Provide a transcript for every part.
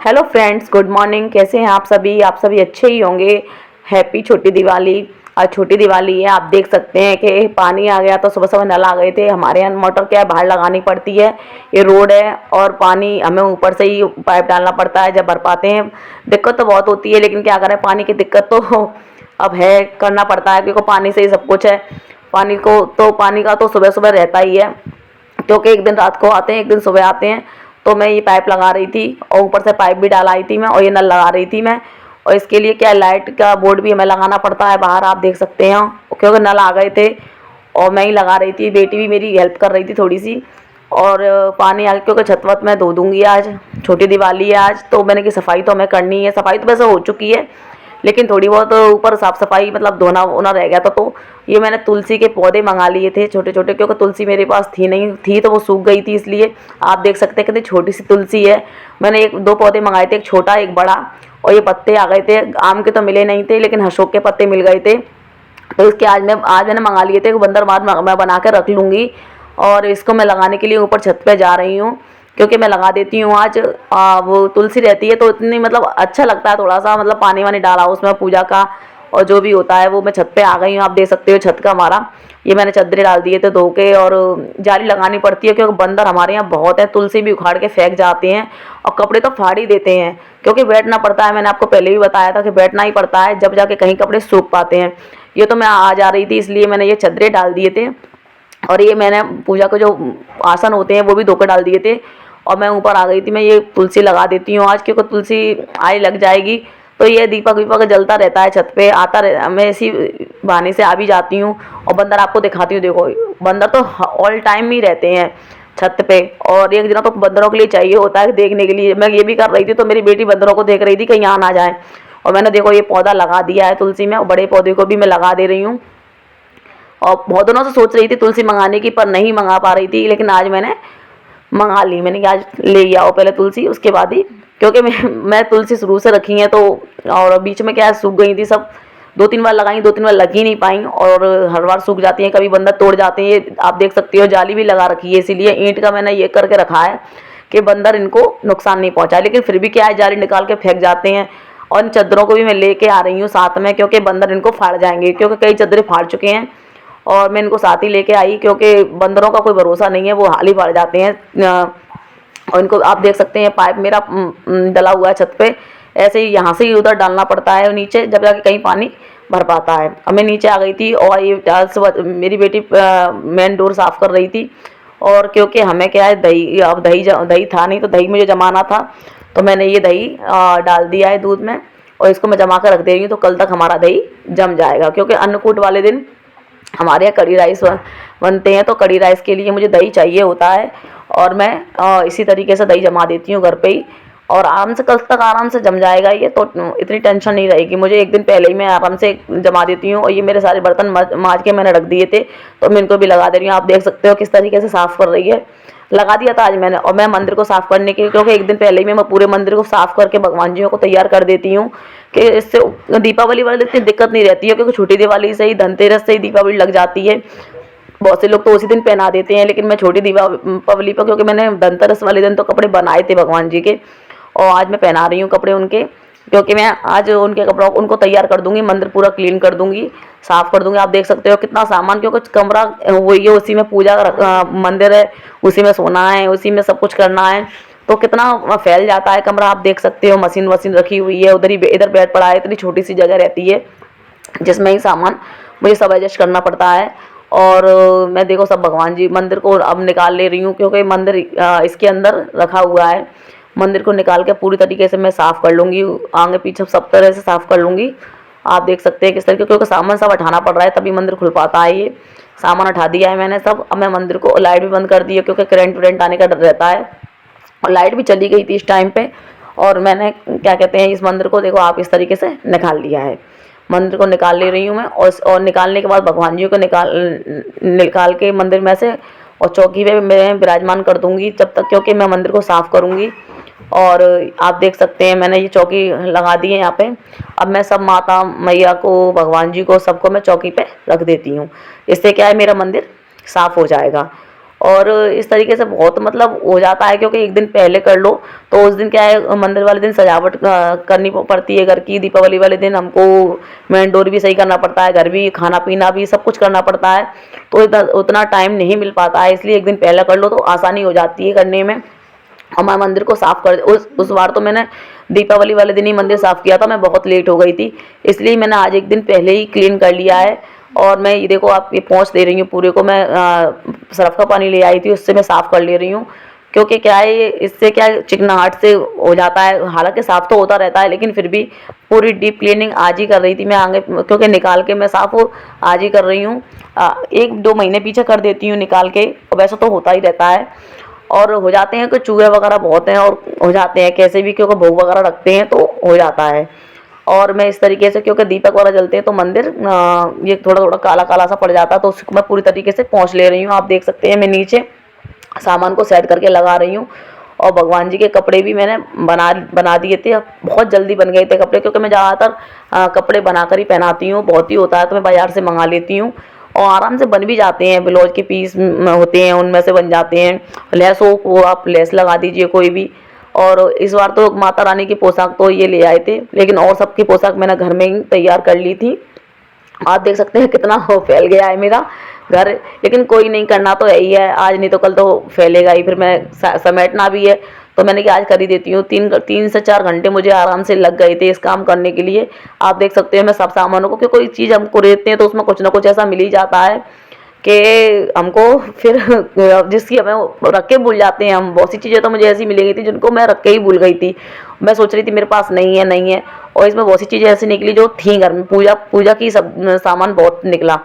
Hello friends, good morning. कैसे हैं आप सभी? आप सभी अच्छे ही होंगे। हैप्पी छोटी दिवाली। आज छोटी दिवाली है। आप देख सकते हैं कि पानी आ गया, तो सुबह सुबह नल आ गए थे। हमारे यहाँ मोटर क्या है, बाहर लगानी पड़ती है। ये रोड है और पानी हमें ऊपर से ही पाइप डालना पड़ता है जब भर पाते हैं। दिक्कत तो बहुत होती है, लेकिन क्या करें, पानी की दिक्कत तो अब है, करना पड़ता है, क्योंकि पानी से ही सब कुछ है। पानी का तो सुबह सुबह रहता ही है, क्योंकि एक दिन रात को आते हैं, एक दिन सुबह आते हैं। तो मैं ये पाइप लगा रही थी और ऊपर से पाइप भी डालाई थी मैं, और ये नल लगा रही थी मैं। और इसके लिए क्या, लाइट का बोर्ड भी हमें लगाना पड़ता है बाहर, आप देख सकते हैं, क्योंकि नल आ गए थे और मैं ही लगा रही थी। बेटी भी मेरी हेल्प कर रही थी थोड़ी सी। और पानी आ गया, क्योंकि छत वत मैं धो दूँगी आज। छोटी दिवाली है आज, तो मैंने की सफाई तो हमें करनी है। सफाई तो वैसे हो चुकी है, लेकिन थोड़ी बहुत ऊपर साफ़ सफाई, मतलब धोना वोना रह गया था। तो ये मैंने तुलसी के पौधे मंगा लिए थे छोटे छोटे, क्योंकि तुलसी मेरे पास थी नहीं थी, तो वो सूख गई थी। इसलिए आप देख सकते हैं कितनी छोटी सी तुलसी है। मैंने एक दो पौधे मंगाए थे, एक छोटा एक बड़ा। और ये पत्ते आ गए थे, आम के तो मिले नहीं थे, लेकिन अशोक के पत्ते मिल गए थे। तो इसके आज मैंने मंगा लिए थे। बंदर बाद मैं बना के रख लूँगी। और इसको मैं लगाने के लिए ऊपर छत पे जा रही हूँ, क्योंकि मैं लगा देती हूँ आज। वो तुलसी रहती है तो इतनी, मतलब अच्छा लगता है थोड़ा सा, मतलब पानी वानी डाला उसमें पूजा का और जो भी होता है वो। मैं छत पे आ गई हूँ, आप देख सकते हो छत का हमारा। ये मैंने चद्दरें डाल दिए थे धो के, और जाली लगानी पड़ती है, क्योंकि बंदर हमारे यहाँ बहुत है। तुलसी भी उखाड़ के फेंक जाते हैं और कपड़े तो फाड़ ही देते हैं, क्योंकि बैठना पड़ता है। मैंने आपको पहले भी बताया था कि बैठना ही पड़ता है, जब जाके कहीं कपड़े सूख पाते हैं। ये तो मैं आ जा रही थी, इसलिए मैंने ये चद्दरें डाल दिए थे। और ये मैंने पूजा के जो आसन होते हैं वो भी धोकर डाल दिए थे। और मैं ऊपर आ गई थी। मैं ये तुलसी लगा देती हूँ आज, क्योंकि तुलसी आई लग जाएगी तो ये दीपक वीपक जलता रहता है छत पे, आता रह, मैं इसी बहाने से आ भी जाती हूँ। और बंदर आपको दिखाती हूँ, देखो बंदर तो ऑल टाइम ही रहते हैं छत पे। और एक दिन तो बंदरों के लिए चाहिए होता है देखने के लिए। मैं ये भी कर रही थी, तो मेरी बेटी बंदरों को देख रही थी कहीं यहाँ ना जाए। और मैंने देखो ये पौधा लगा दिया है तुलसी में, और बड़े पौधे को भी मैं लगा दे रही हूँ। और बहुत दिनों से सोच रही थी तुलसी मंगाने की, पर नहीं मंगा पा रही थी, लेकिन आज मैंने मंगा ली। मैंने कहा आज ले आओ पहले तुलसी, उसके बाद ही, क्योंकि मैं तुलसी शुरू से रखी है तो। और बीच में क्या है, सूख गई थी सब। दो तीन बार लगाई, दो तीन बार लग ही नहीं पाई, और हर बार सूख जाती हैं। कभी बंदर तोड़ जाते हैं। ये आप देख सकते हो जाली भी लगा रखी है, इसीलिए ईंट का मैंने ये करके रखा है कि बंदर इनको नुकसान नहीं पहुंचाए। लेकिन फिर भी क्या है, जाली निकाल के फेंक जाते हैं। और इन चद्दरों को भी मैं लेके आ रही हूँ साथ में, क्योंकि बंदर इनको फाड़ जाएंगे, क्योंकि कई चद्दरें फाड़ चुके हैं। और मैं इनको साथ ही लेके आई, क्योंकि बंदरों का कोई भरोसा नहीं है, वो हाल ही फाड़ जाते हैं। और इनको आप देख सकते हैं, पाइप मेरा डला हुआ है छत पे। ऐसे ही यहाँ से ही उधर डालना पड़ता है नीचे, जब जाके कहीं पानी भर पाता है। अब मैं नीचे आ गई थी, और ये मेरी बेटी मेन डोर साफ़ कर रही थी। और क्योंकि हमें क्या है, दही, अब दही था नहीं, तो दही मुझे जमाना था। तो मैंने ये दही डाल दिया है दूध में, और इसको मैं जमा कर रख दे रही हूँ। तो कल तक हमारा दही जम जाएगा, क्योंकि अन्नकूट वाले दिन हमारे यहाँ कड़ी राइस बनते हैं। तो कड़ी राइस के लिए मुझे दही चाहिए होता है, और मैं इसी तरीके से दही जमा देती हूँ घर पे ही। और आराम से कल तक आराम से जम जाएगा ये, तो इतनी टेंशन नहीं रहेगी मुझे। एक दिन पहले ही मैं आराम से जमा देती हूँ। और ये मेरे सारे बर्तन मांज के मैंने रख दिए थे, तो मैं इनको भी लगा दे रही हूँ। आप देख सकते हो किस तरीके से साफ़ कर रही है। लगा दिया था आज मैंने। और मैं मंदिर को साफ़ करने के लिए, क्योंकि एक दिन पहले ही मैं पूरे मंदिर को साफ़ करके भगवान जी को तैयार कर देती हूँ, कि इससे दीपावली वाले दिन इतनी दिक्कत नहीं रहती है, क्योंकि छोटी दिवाली से ही, धनतेरस से ही दीपावली लग जाती है। बहुत से लोग तो उसी दिन पहना देते हैं, लेकिन मैं छोटी दीपावली पर, क्योंकि मैंने धनतेरस वाले दिन तो कपड़े बनाए थे भगवान जी के, और आज मैं पहना रही हूँ कपड़े उनके। क्योंकि मैं आज उनके कपड़ों उनको तैयार कर दूंगी, मंदिर पूरा क्लीन कर दूंगी, साफ़ कर दूंगी। आप देख सकते हो कितना सामान, क्योंकि कमरा वही है, उसी में पूजा का मंदिर है, उसी में सोना है, उसी में सब कुछ करना है। तो कितना फैल जाता है कमरा, आप देख सकते हो। मशीन वशीन रखी हुई है, उधर ही इधर बेड पड़ा है। इतनी छोटी सी जगह रहती है जिसमें ही सामान मुझे सब एडजस्ट करना पड़ता है। और मैं देखो सब भगवान जी मंदिर को अब निकाल ले रही हूँ, क्योंकि मंदिर इसके अंदर रखा हुआ है। मंदिर को निकाल के पूरी तरीके से मैं साफ़ कर लूँगी, आगे पीछे सब तरह से साफ़ कर लूँगी। आप देख सकते हैं किस तरीके, क्योंकि सामान सब उठाना पड़ रहा है, तभी मंदिर खुल पाता है। ये सामान उठा दिया है मैंने सब। अब मैं मंदिर को, लाइट भी बंद कर दी है, क्योंकि करंट वरेंट आने का डर रहता है। और लाइट भी चली गई थी इस टाइम पे। और मैंने क्या कहते हैं, इस मंदिर को देखो आप इस तरीके से निकाल लिया है। मंदिर को निकाल ले रही हूँ मैं। और निकालने के बाद भगवान जी को निकाल के मंदिर में से, और चौकी पे मैं विराजमान कर दूंगी जब तक, क्योंकि मैं मंदिर को साफ़ करूँगी। और आप देख सकते हैं मैंने ये चौकी लगा दी है यहाँ पे। अब मैं सब माता मैया को, भगवान जी को, सबको मैं चौकी पे रख देती हूँ। इससे क्या है, मेरा मंदिर साफ़ हो जाएगा। और इस तरीके से बहुत मतलब हो जाता है, क्योंकि एक दिन पहले कर लो तो उस दिन क्या है, मंदिर वाले दिन सजावट करनी पड़ती है घर की। दीपावली वाले दिन हमको मेन डोर भी सही करना पड़ता है, घर भी, खाना पीना भी सब कुछ करना पड़ता है, तो उतना टाइम नहीं मिल पाता है। इसलिए एक दिन पहले कर लो तो आसानी हो जाती है करने में। और मैं मंदिर को साफ़ कर उस बार तो मैंने दीपावली वाले दिन ही मंदिर साफ़ किया था, मैं बहुत लेट हो गई थी, इसलिए मैंने आज एक दिन पहले ही क्लीन कर लिया है। और मैं ये देखो, आप ये पोंछ दे रही हूँ पूरे को। मैं सरफ का पानी ले आई थी, उससे मैं साफ़ कर ले रही हूँ, क्योंकि क्या है इससे क्या है, चिकनाहट से हो जाता है। हालांकि साफ़ तो होता रहता है, लेकिन फिर भी पूरी डीप क्लीनिंग आज ही कर रही थी मैं आगे, क्योंकि निकाल के मैं साफ़ आज ही कर रही हूँ। 1-2 महीने पीछे कर देती हूँ निकाल के, वैसे तो होता ही रहता है। और हो जाते हैं कि चूहे वगैरह बहुत हैं, और हो जाते हैं कैसे भी, क्योंकि भोग वगैरह रखते हैं तो हो जाता है। और मैं इस तरीके से, क्योंकि दीपक वगैरह जलते हैं तो मंदिर ये थोड़ा थोड़ा काला काला सा पड़ जाता है, तो उसको मैं पूरी तरीके से पोंछ ले रही हूँ। आप देख सकते हैं मैं नीचे सामान को सेट करके लगा रही हूँ। और भगवान जी के कपड़े भी मैंने बना दिए थे, बहुत जल्दी बन गए थे कपड़े, क्योंकि मैं ज़्यादातर कपड़े बनाकर ही पहनाती हूँ। बहुत ही होता है तो मैं बाज़ार से मंगा लेती हूँ, और आराम से बन भी जाते हैं। ब्लाउज के पीस होते हैं, उनमें से बन जाते हैं। लेस हो वो आप लेस लगा दीजिए कोई भी। और इस बार तो माता रानी की पोशाक तो ये ले आए थे, लेकिन और सबकी पोशाक मैंने घर में ही तैयार कर ली थी। आप देख सकते हैं कितना हो फैल गया है मेरा घर, लेकिन कोई नहीं, करना तो है ही है, आज नहीं तो कल तो फैलेगा ही। फिर मैं समेटना भी है, तो मैंने कि आज कर ही देती हूँ। 3 से 4 घंटे मुझे आराम से लग गए थे इस काम करने के लिए। आप देख सकते हैं मैं सब सामानों को, कि कोई चीज़ हम खरीदते हैं तो उसमें कुछ ना कुछ ऐसा मिल ही जाता है कि हमको फिर जिसकी हमें रख के भूल जाते हैं हम। बहुत सी चीज़ें तो मुझे ऐसी मिल गई थी जिनको मैं रख के ही भूल गई थी। मैं सोच रही थी मेरे पास नहीं है नहीं है, और इसमें बहुत सी चीज़ें ऐसी निकली जो थी घर में। पूजा पूजा की सब सामान बहुत निकला।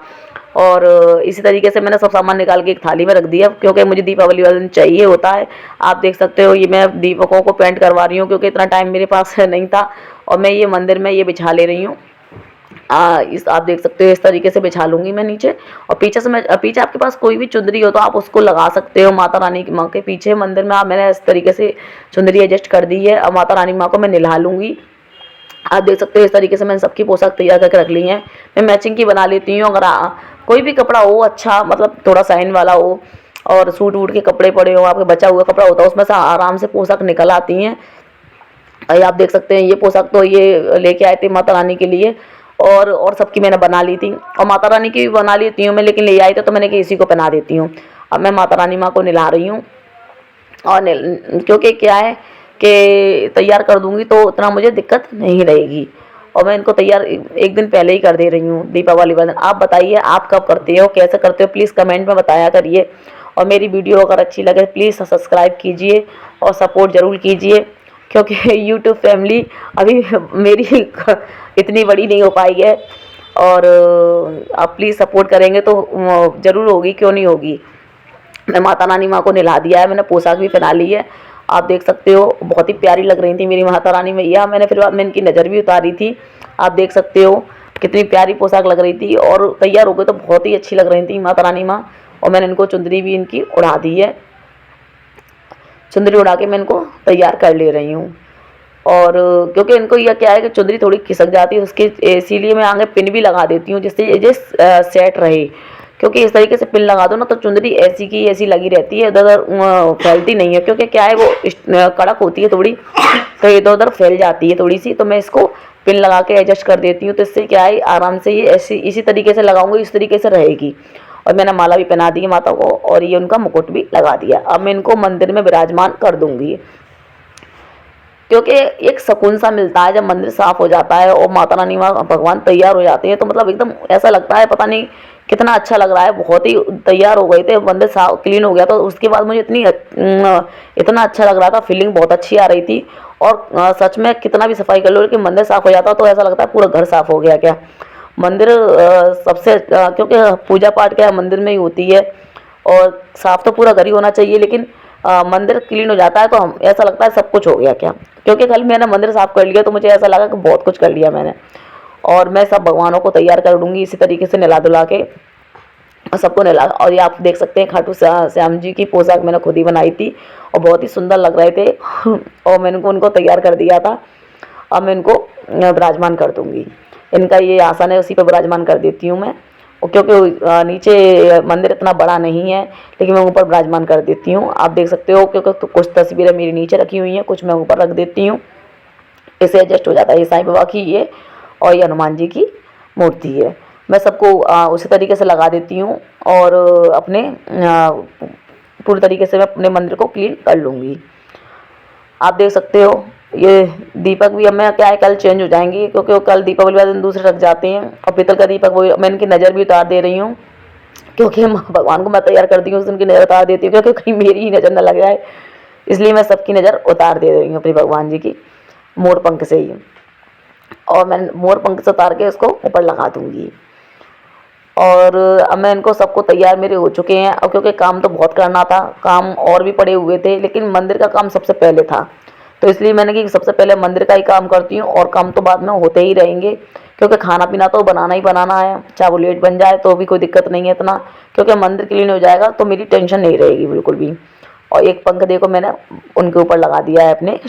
और इसी तरीके से मैंने सब सामान निकाल के एक थाली में रख दिया, क्योंकि मुझे दीपावली वाले दिन चाहिए होता है। आप देख सकते हो ये मैं दीपकों को पेंट करवा रही हूँ, क्योंकि इतना टाइम मेरे पास नहीं था। और मैं ये मंदिर में ये बिछा ले रही हूँ। इस आप देख सकते हो इस तरीके से बिछा लूँगी मैं नीचे। और पीछे से मैं पीछे आपके पास कोई भी चुंदरी हो तो आप उसको लगा सकते हो। माता रानी की माँ के पीछे मंदिर में मैंने इस तरीके से चुंदरी एडजस्ट कर दी है। और माता रानी माँ को मैं नहला लूँगी। आप देख सकते हो इस तरीके से मैंने सबकी पोशाक तैयार करके रख ली है। मैं मैचिंग की बना लेती हूँ। अगर कोई भी कपड़ा हो अच्छा, मतलब थोड़ा साइन वाला हो, और सूट वूट के कपड़े पड़े हो, आपके बचा हुआ कपड़ा होता है, उसमें से आराम से पोशाक निकल आती हैं। और आप देख सकते हैं ये पोशाक तो ये लेके आए थे माता रानी के लिए, और सबकी मैंने बना ली थी। और माता रानी की भी बना लेती हूँ मैं, लेकिन ले आई तो मैंने कि इसी को पहना देती हूँ। अब मैं माता रानी माँ को नहला रही हूँ। और क्योंकि क्या है कि तैयार कर दूंगी तो उतना मुझे दिक्कत नहीं रहेगी। और मैं इनको तैयार एक दिन पहले ही कर दे रही हूँ दीपावली वाले दिन। आप बताइए आप कब करते हो, कैसे करते हो, प्लीज़ कमेंट में बताया करिए। और मेरी वीडियो अगर अच्छी लगे प्लीज़ सब्सक्राइब कीजिए और सपोर्ट ज़रूर कीजिए, क्योंकि यूट्यूब फैमिली अभी मेरी इतनी बड़ी नहीं हो पाई है। और आप प्लीज़ सपोर्ट करेंगे तो ज़रूर होगी, क्यों नहीं होगी। मैं माता रानी माँ को नहला दिया है, मैंने पोशाक भी पहना ली है। आप देख सकते हो बहुत ही प्यारी लग रही थी मेरी माता रानी मैया। मैंने फिर बाद में इनकी नज़र भी उतारी थी। आप देख सकते हो कितनी प्यारी पोशाक लग रही थी, और तैयार हो गए तो बहुत ही अच्छी लग रही थी माता रानी माँ। और मैंने इनको चुंदरी भी इनकी उड़ा दी है, चुंदरी उड़ा के मैं इनको तैयार कर ले रही हूँ। और क्योंकि इनको यह क्या है कि चुंदरी थोड़ी खिसक जाती है उसकी, इसीलिए मैं आगे पिन भी लगा देती हूँ जिससे ये सेट रहे। क्योंकि इस तरीके से पिन लगा दो ना तो चुंदरी ऐसी की ऐसी लगी रहती है, इधर उधर फैलती नहीं है। क्योंकि क्या है वो कड़क होती है थोड़ी, तो इधर उधर फैल जाती है थोड़ी सी। तो मैं इसको पिन लगा के एडजस्ट कर देती हूँ, तो इससे क्या है आराम से ये ऐसी इसी तरीके से लगाऊंगी, इस तरीके से रहेगी। और मैंने माला भी पहना दी है माता को, और ये उनका मुकुट भी लगा दिया। अब मैं इनको मंदिर में विराजमान कर दूंगी, क्योंकि एक सुकून सा मिलता है जब मंदिर साफ हो जाता है और माता रानी माँ भगवान तैयार हो जाते हैं। तो मतलब एकदम ऐसा लगता है पता नहीं कितना अच्छा लग रहा है। बहुत ही तैयार हो गए थे, मंदिर साफ क्लीन हो गया तो उसके बाद मुझे इतना अच्छा लग रहा था, फीलिंग बहुत अच्छी आ रही थी। और सच में कितना भी सफाई कर लो लेकिन मंदिर साफ हो जाता तो ऐसा लगता है पूरा घर साफ हो गया क्या। मंदिर सबसे क्योंकि पूजा पाठ क्या मंदिर में ही होती है, और साफ तो पूरा घर ही होना चाहिए, लेकिन मंदिर क्लीन हो जाता है तो हम ऐसा लगता है सब कुछ हो गया क्या। क्योंकि कल मैंने मंदिर साफ कर लिया तो मुझे ऐसा लगा कि बहुत कुछ कर लिया मैंने। और मैं सब भगवानों को तैयार कर दूंगी इसी तरीके से नहला धुला के, सबको नहला। और ये आप देख सकते हैं खाटू श्याम जी की पोशाक मैंने खुद ही बनाई थी और बहुत ही सुंदर लग रहे थे और मैंने उनको तैयार कर दिया था। अब मैं इनको विराजमान कर दूंगी, इनका ये आसन है उसी पर विराजमान कर देती हूँ मैं। और क्योंकि नीचे मंदिर इतना बड़ा नहीं है, लेकिन मैं ऊपर विराजमान कर देती हूँ। आप देख सकते हो, क्योंकि तो कुछ तस्वीरें मेरी नीचे रखी हुई हैं, कुछ मैं ऊपर रख देती हूँ, इससे एडजस्ट हो जाता है। ये साईं बाबा की ये और ये हनुमान जी की मूर्ति है। मैं सबको उसी तरीके से लगा देती हूँ और अपने पूरी तरीके से मैं अपने मंदिर को क्लीन कर लूँगी। आप देख सकते हो ये दीपक भी अब मैं क्या है कल चेंज हो जाएंगी, क्योंकि वो कल दीपावली वाले दिन दूसरे रख जाते हैं। और पीतल का दीपक वो मैं इनकी नज़र भी उतार दे रही हूँ, क्योंकि भगवान को मैं तैयार करती हूँ, उस दिन की नज़र उतार देती हूँ, क्योंकि कहीं मेरी ही नज़र न लग जाए, इसलिए मैं सबकी नज़र उतार दे रही हूँ अपने भगवान जी की मोर पंख से ही। और मैं मोर पंख से उतार के उसको ऊपर लगा दूँगी। और अब मैं इनको सबको तैयार मेरे हो चुके हैं। और क्योंकि काम तो बहुत करना था, काम और भी पड़े हुए थे, लेकिन मंदिर का काम सबसे पहले था, तो इसलिए मैंने कि सबसे पहले मंदिर का ही काम करती हूँ, और काम तो बाद में होते ही रहेंगे, क्योंकि खाना पीना तो बनाना ही बनाना है, चाहे वो लेट बन जाए तो भी कोई दिक्कत नहीं है इतना, क्योंकि मंदिर क्लीन हो जाएगा तो मेरी टेंशन नहीं रहेगी बिल्कुल भी। और एक पंख देखो मैंने उनके ऊपर लगा दिया है, अपने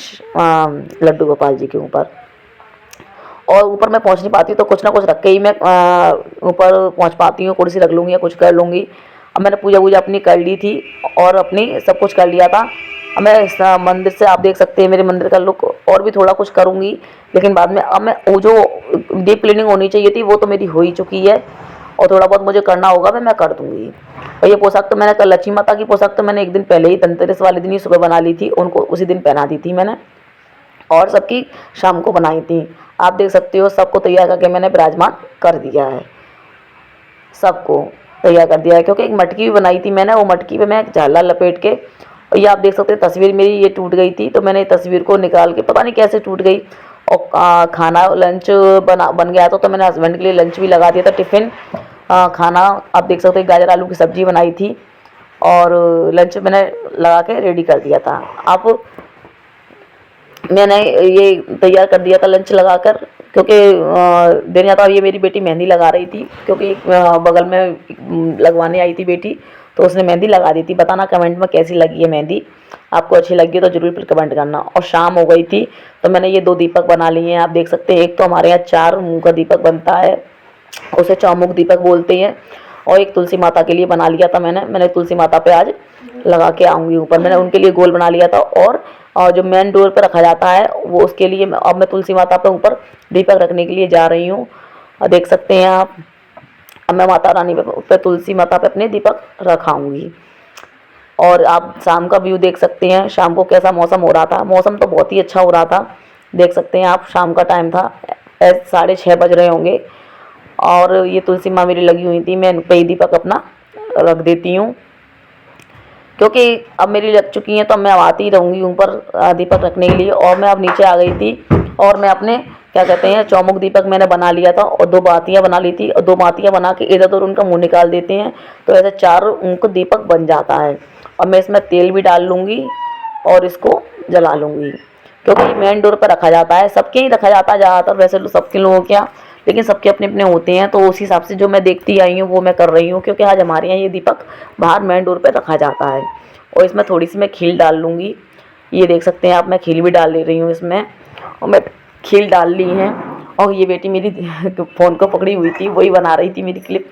लड्डू गोपाल जी के ऊपर। और ऊपर मैं पहुंच नहीं पाती तो कुछ ना कुछ रख के ही मैं ऊपर पहुंच पाती हूँ, कुर्सी रख लूँगी या कुछ कर लूँगी। अब मैंने पूजा वूजा अपनी कर ली थी और अपनी सब कुछ कर लिया था। अब मैं इस मंदिर से आप देख सकते हैं मेरे मंदिर का लुक, और भी थोड़ा कुछ करूँगी, लेकिन बाद में अब मैं वो जो डीप क्लीनिंग होनी चाहिए थी वो तो मेरी हो ही चुकी है, और थोड़ा बहुत मुझे करना होगा मैं कर दूँगी। और ये पोशाक तो मैंने कल लक्ष्मी माता की पोशाक तो मैंने एक दिन पहले ही धनतेरस वाले दिन ही सुबह बना ली थी, उनको उसी दिन पहना दी थी मैंने, और सबकी शाम को बनाई थी। आप देख सकते हो सबको तैयार करके मैंने विराजमान कर दिया है, सबको तैयार कर दिया है। क्योंकि एक मटकी भी बनाई थी मैंने, वो मटकी पे मैं एक झाला लपेट के, और ये आप देख सकते हैं तस्वीर मेरी ये टूट गई थी, तो मैंने तस्वीर को निकाल के पता नहीं कैसे टूट गई। और खाना लंच बन गया था, तो मैंने हस्बैंड के लिए लंच भी लगा दिया था, टिफ़िन खाना आप देख सकते हैं गाजर आलू की सब्ज़ी बनाई थी, और लंच मैंने लगा के रेडी कर दिया था। आप मैंने ये तैयार कर दिया था लंच लगाकर, क्योंकि दिन या तो ये मेरी बेटी मेहंदी लगा रही थी, क्योंकि बगल में लगवाने आई थी बेटी, तो उसने मेहंदी लगा दी थी। बताना कमेंट में कैसी लगी है मेहंदी, आपको अच्छी लगी तो ज़रूर फिर कमेंट करना। और शाम हो गई थी तो मैंने ये 2 दीपक बना लिए हैं, आप देख सकते हैं। एक तो हमारे यहाँ 4 मुँह का दीपक बनता है, उसे चौमुख दीपक बोलते हैं, और एक तुलसी माता के लिए बना लिया था मैंने तुलसी माता पे आज लगा के आऊँगी ऊपर, मैंने उनके लिए गोल बना लिया था। और जो मेन डोर पर रखा जाता है वो उसके लिए अब मैं तुलसी माता पे ऊपर दीपक रखने के लिए जा रही हूँ, और देख सकते हैं आप। अब मैं माता रानी पे तुलसी माता पे अपने दीपक रखाऊँगी। और आप शाम का व्यू देख सकते हैं, शाम को कैसा मौसम हो रहा था, मौसम तो बहुत ही अच्छा हो रहा था, देख सकते हैं आप। शाम का टाइम था, 6:30 बज रहे होंगे, और ये तुलसी माँ मेरी लगी हुई थी, मैं इन पे ही दीपक अपना रख देती हूँ, क्योंकि अब मेरी लग चुकी हैं तो अब मैं आती ही रहूँगी ऊपर दीपक रखने के लिए। और मैं अब नीचे आ गई थी, और मैं अपने क्या कहते हैं चौमुख दीपक मैंने बना लिया था, और 2 बातियाँ बना ली थी, और 2 बातियाँ बना के इधर उधर उनका मुँह निकाल देते हैं, तो ऐसे 4 उनको दीपक बन जाता है। और मैं इसमें तेल भी डाल लूँगी और इसको जला लूँगी, क्योंकि मेन डोर पर रखा जाता है, सबके ही रखा जाता है ज़्यादातर, वैसे सबके लोगों के यहाँ, लेकिन सबके अपने अपने होते हैं, तो उस हिसाब से जो मैं देखती आई हूँ वो मैं कर रही हूँ। क्योंकि आज हमारे यहाँ ये दीपक बाहर मेन डोर पे रखा जाता है। और इसमें थोड़ी सी मैं खील डाल लूँगी, ये देख सकते हैं आप, मैं खील भी डाल ले रही हूँ इसमें, और मैं खील डाल ली हैं। और ये बेटी मेरी फ़ोन को पकड़ी हुई थी, वही बना रही थी मेरी क्लिप,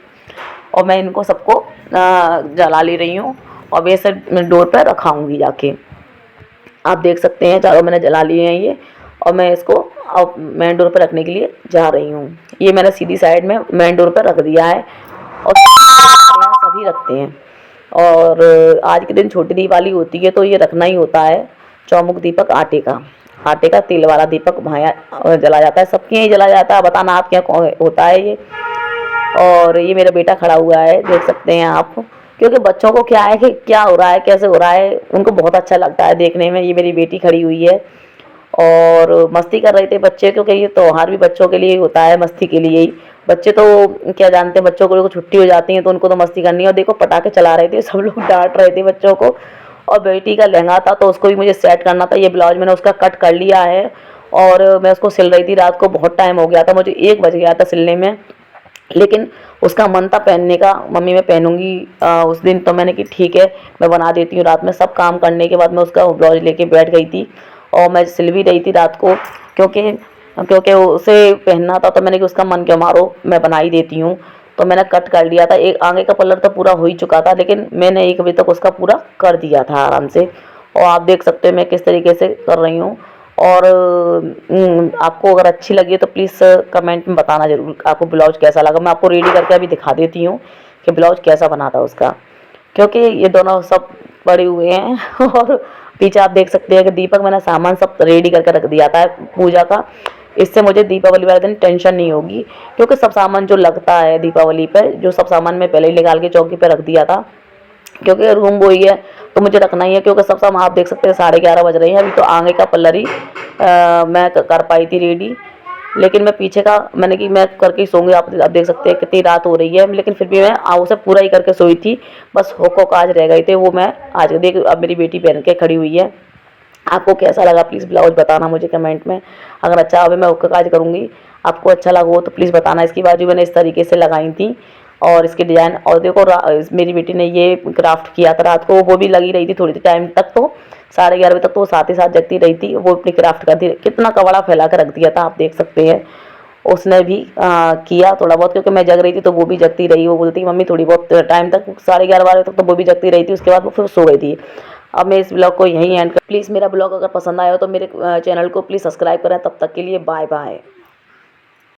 और मैं इनको सबको जला ले रही हूँ, और वैसे डोर पर रखाऊँगी जाके। आप देख सकते हैं चारों मैंने जला लिए हैं ये, और मैं इसको अब मेन डोर पर रखने के लिए जा रही हूँ। ये मैंने सीधी साइड में मेन डोर पर रख दिया है, और सभी रखते हैं। और आज के दिन छोटी दिवाली होती है तो ये रखना ही होता है, चौमुख दीपक आटे का तेल वाला दीपक भाया जला जाता है, सबके यहाँ जला जाता है। बताना आपके यहाँ कौन होता है ये। और ये मेरा बेटा खड़ा हुआ है, देख सकते हैं आप, क्योंकि बच्चों को क्या है कि क्या हो रहा है कैसे हो रहा है उनको बहुत अच्छा लगता है देखने में। ये मेरी बेटी खड़ी हुई है और मस्ती कर रहे थे बच्चे, क्योंकि ये त्योहार भी बच्चों के लिए ही होता है, मस्ती के लिए ही। बच्चे तो क्या जानते हैं, बच्चों को छुट्टी हो जाती है तो उनको तो मस्ती करनी है। और देखो पटाखे चला रहे थे, सब लोग डांट रहे थे बच्चों को। और बेटी का लहंगा था तो उसको भी मुझे सेट करना था, ये ब्लाउज मैंने उसका कट कर लिया है, और मैं उसको सिल रही थी। रात को बहुत टाइम हो गया था, मुझे 1 बज गया था सिलने में, लेकिन उसका मन था पहनने का, मम्मी मैं पहनूंगी उस दिन। तो मैंने कि ठीक है मैं बना देती हूँ। रात में सब काम करने के बाद मैं उसका ब्लाउज लेके बैठ गई थी, और मैं सिल भी रही थी रात को, क्योंकि उसे पहनना था। तो मैंने कि उसका मन क्यों मारो, मैं बना ही देती हूँ। तो मैंने कट कर लिया था। एक आगे का पल्लर तो पूरा हो ही चुका था, लेकिन मैंने 1 बजे तक उसका पूरा कर दिया था आराम से। और आप देख सकते हो मैं किस तरीके से कर रही हूँ। और आपको अगर अच्छी लगी तो प्लीज़ कमेंट में बताना ज़रूर आपको ब्लाउज़ कैसा लगा। मैं आपको रेडी करके अभी दिखा देती हूँ कि ब्लाउज़ कैसा बना था उसका, क्योंकि ये दोनों सब पड़े हुए हैं। और पीछे आप देख सकते हैं कि दीपक मैंने सामान सब रेडी करके रख दिया था पूजा का। इससे मुझे दीपावली वाले दिन टेंशन नहीं होगी, क्योंकि सब सामान जो लगता है दीपावली पर, जो सब सामान मैं पहले ही निकाल के चौकी पे रख दिया था, क्योंकि रूम वही है तो मुझे रखना ही है। क्योंकि सब सामान आप देख सकते हैं 11:30 बज रहे हैं, अभी तो आगे का पल्लर ही मैं कर पाई थी रेडी। लेकिन मैं पीछे का मैंने कि मैं करके ही सोऊंगी। आप देख सकते हैं कितनी रात हो रही है, लेकिन फिर भी मैं उसे पूरा ही करके सोई थी। बस हुक काज रह गए थे, वो मैं आज देख अब मेरी बेटी पहन के खड़ी हुई है। आपको कैसा लगा प्लीज़ ब्लाउज बताना मुझे कमेंट में। अगर अच्छा हो मैं हुक काज करूँगी, आपको अच्छा लगा हो तो प्लीज़ बताना। इसकी बाजू मैंने इस तरीके से लगाई थी और इसके डिज़ाइन, और देखो मेरी बेटी ने ये क्राफ्ट किया था रात को, वो भी लगी रही थी थोड़ी सी टाइम तक, तो 11:30 बजे तक तो वो साथ ही साथ जगती रही थी। वो अपनी क्राफ्ट करती, कितना कपड़ा फैला कर रख दिया था आप देख सकते हैं। उसने भी किया थोड़ा बहुत, क्योंकि मैं जग रही थी तो वो भी जगती रही। वो बोलती मम्मी थोड़ी बहुत टाइम तक 11:30 बजे तक तो वो भी जगती रही थी, उसके बाद वो फिर सो गई थी। अब मैं इस ब्लॉग को यहीं एंड कर, प्लीज़ मेरा ब्लॉग अगर पसंद आया हो तो मेरे चैनल को प्लीज़ सब्सक्राइब करें। तब तक के लिए बाय बाय।